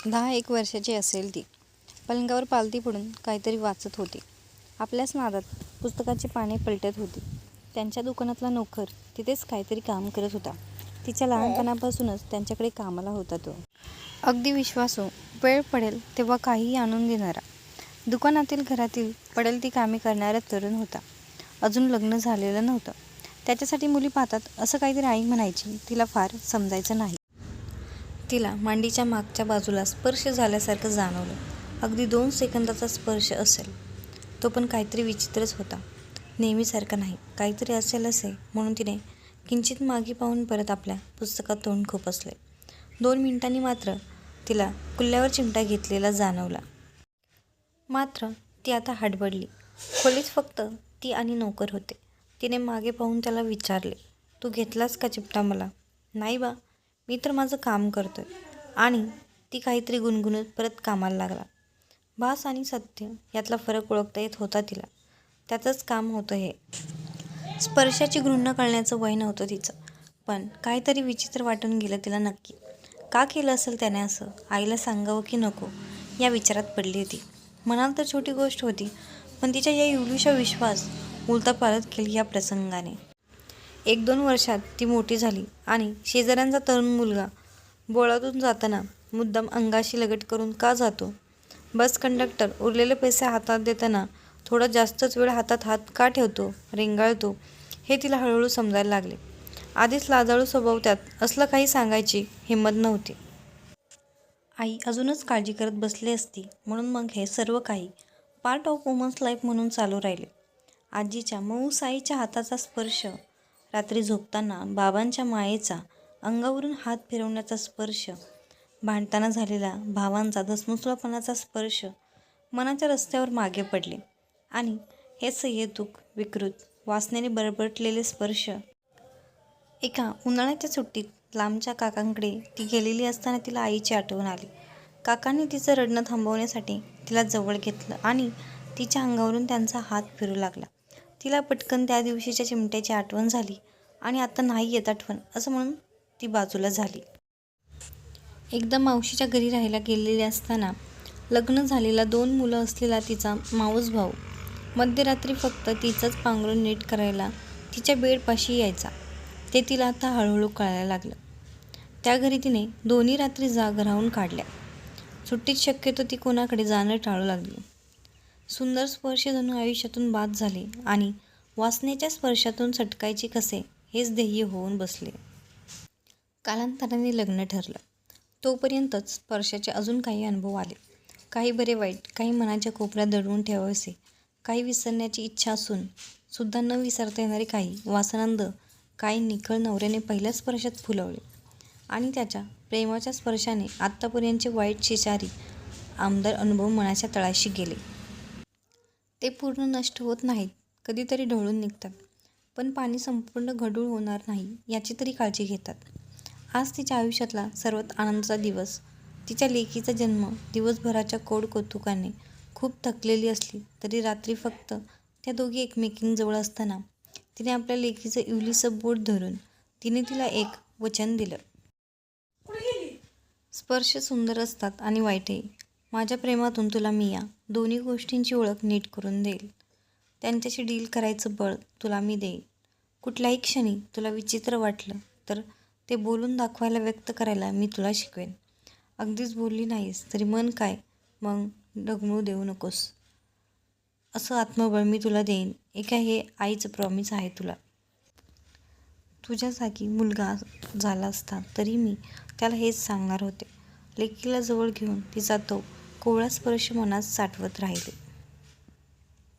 10-1 वर्षाची असेल ती. पलंगावर पालथी पडून काहीतरी वाचत होती. आपल्याच नादात पुस्तकाची पाने पलटत होती. त्यांच्या दुकानातला नोकर तिथेच काहीतरी काम करत होता. तिच्या लहानपणापासूनच त्यांच्याकडे कामाला होता तो. अगदी विश्वासू, वेळ पडेल तेव्हा काहीही आणून देणारा. दुकानातील घरातील पडेल ती कामे करणारा तरुण होता. अजून लग्न झालेलं नव्हतं. त्याच्यासाठी मुली पाहतात असं काहीतरी आई म्हणायची. तिला फार समजायचं नाही. तिला मांडीच्या मागच्या बाजूला स्पर्श झाल्यासारखं जाणवलं. अगदी 2 सेकंदाचा स्पर्श असेल. तो पण काहीतरी विचित्रच होता. नेहमीसारखा नाही. काहीतरी असेल असे म्हणून तिने किंचित मागे पाहून परत आपल्या पुस्तकात तोंड खुपसले. 2 मिनिटांनी मात्र तिला कुल्ल्यावर चिमटा घेतलेला जाणवला. मात्र ती आता हडबडली. खोलीत फक्त ती आणि नोकर होते. तिने मागे पाहून त्याला विचारले, "तू घेतलास का चिमटा मला?" "नाही बा, मी तर माझं काम करतोय." आणि ती काहीतरी गुणगुणत परत कामाला लागला. भास आणि सत्य यातला फरक ओळखता येत होता तिला. त्याचंच काम होतं हे. स्पर्शाची घृणा कळण्याचं वय नव्हतं तिचं. पण काहीतरी विचित्र वाटून गेलं तिला नक्की. का केलं असेल त्याने असं? आईला सांगावं की नको या विचारात पडली होती. म्हणाल तर छोटी गोष्ट होती, पण तिच्या या इवलूशा विश्वास उलथापालथ केली या प्रसंगाने. 1-2 वर्षात ती मोठी झाली आणि शेजाऱ्यांचा तरुण मुलगा बोळातून जाताना मुद्दाम अंगाशी लगट करून का जातो? बस कंडक्टर उरलेले पैसे हातात देताना थोडा जास्तच वेळ हातात हात का ठेवतो, रेंगाळतो, हे तिला हळूहळू समजायला लागले. आधीच लाजाळू स्वभाव, त्यात असलं काही सांगायची हिंमत नव्हती. आई अजूनच काळजी करत बसली असती म्हणून मग हे सर्व काही पार्ट ऑफ वुमन्स लाईफ म्हणून चालू राहिले. आजीच्या मऊ साईच्या हाताचा स्पर्श, रात्री झोपताना बाबांच्या मायेचा अंगावरून हात फिरवण्याचा स्पर्श, भांडताना झालेला भावांचा धसमुसळपणाचा स्पर्श मनाच्या रस्त्यावर मागे पडले. आणि हे सहेतूक, विकृत, वासनेने बरबरटलेले स्पर्श. एका उन्हाळ्याच्या सुट्टीत लांबच्या काकांकडे ती गेलेली असताना तिला आईची आठवण आली. काकांनी तिचं रडणं थांबवण्यासाठी तिला जवळ घेतलं आणि तिच्या अंगावरून त्यांचा हात फिरू लागला. तिला पटकन त्या दिवशीच्या चिमट्याची आठवण झाली आणि आता नाही येत आठवण असं म्हणून ती बाजूला झाली. एकदा मावशीच्या घरी राहायला गेलेली असताना लग्न झालेला 2 मुलं असलेला तिचा मावस भाऊ मध्यरात्री फक्त तिचंच पांघरूण नीट करायला तिच्या बेडपाशी यायचा. ते तिला आता हळूहळू कळायला लागलं. त्या घरी तिने 2 रात्री जाग राहून काढल्या. सुट्टीत शक्यतो ती कोणाकडे जाणं टाळू लागली. सुंदर स्पर्श जणू आयुष्यातून बाद झाले आणि वासनेच्या स्पर्शातून सटकायचे कसे हेच ध्येय होऊन बसले. कालांतराने लग्न ठरलं. तोपर्यंतच स्पर्शाचे अजून काही अनुभव आले. काही बरे वाईट, काही मनाच्या कोपऱ्यात दडवून ठेवावेसे, काही विसरण्याची इच्छा असून सुद्धा न विसरता येणारे, काही वासनांध, काही निखळ नवऱ्याने पहिल्या स्पर्शात फुलवले आणि त्याच्या प्रेमाच्या स्पर्शाने आत्तापर्यंतचे वाईट शिचारी आमदार अनुभव मनाच्या तळाशी गेले. ते पूर्ण नष्ट होत नाहीत, कधीतरी ढवळून निघतात, पण पाणी संपूर्ण गढूळ होणार नाही याची तरी काळजी घेतात. आज तिच्या आयुष्यातला सर्वात आनंदाचा दिवस. तिच्या लेकीचा जन्म. दिवसभराच्या कोड कौतुकाने खूप थकलेली असली तरी रात्री फक्त त्या दोघी एकमेकींजवळ असताना तिने आपल्या लेकीचं इवलीचं बोट धरून तिने तिला एक वचन दिलं. स्पर्श सुंदर असतात आणि वाईटही. माझ्या प्रेमातून तुला मी या दोन्ही गोष्टींची ओळख नीट करून देईल. त्यांच्याशी डील करायचं बळ तुला मी देईन. कुठल्याही क्षणी तुला विचित्र वाटलं तर ते बोलून दाखवायला, व्यक्त करायला मी तुला शिकवेन. अगदीच बोलली नाहीस तरी मन काय, मग डगमगू देऊ नकोस असं आत्मबळ मी तुला देईन. हे आईचं प्रॉमिस आहे तुला. तुझ्या जागी मुलगा झाला असता तरी मी त्याला हेच सांगणार होते. लेकीला जवळ घेऊन तिचा तो कोवळा स्पर्श मनात साठवत राहिले.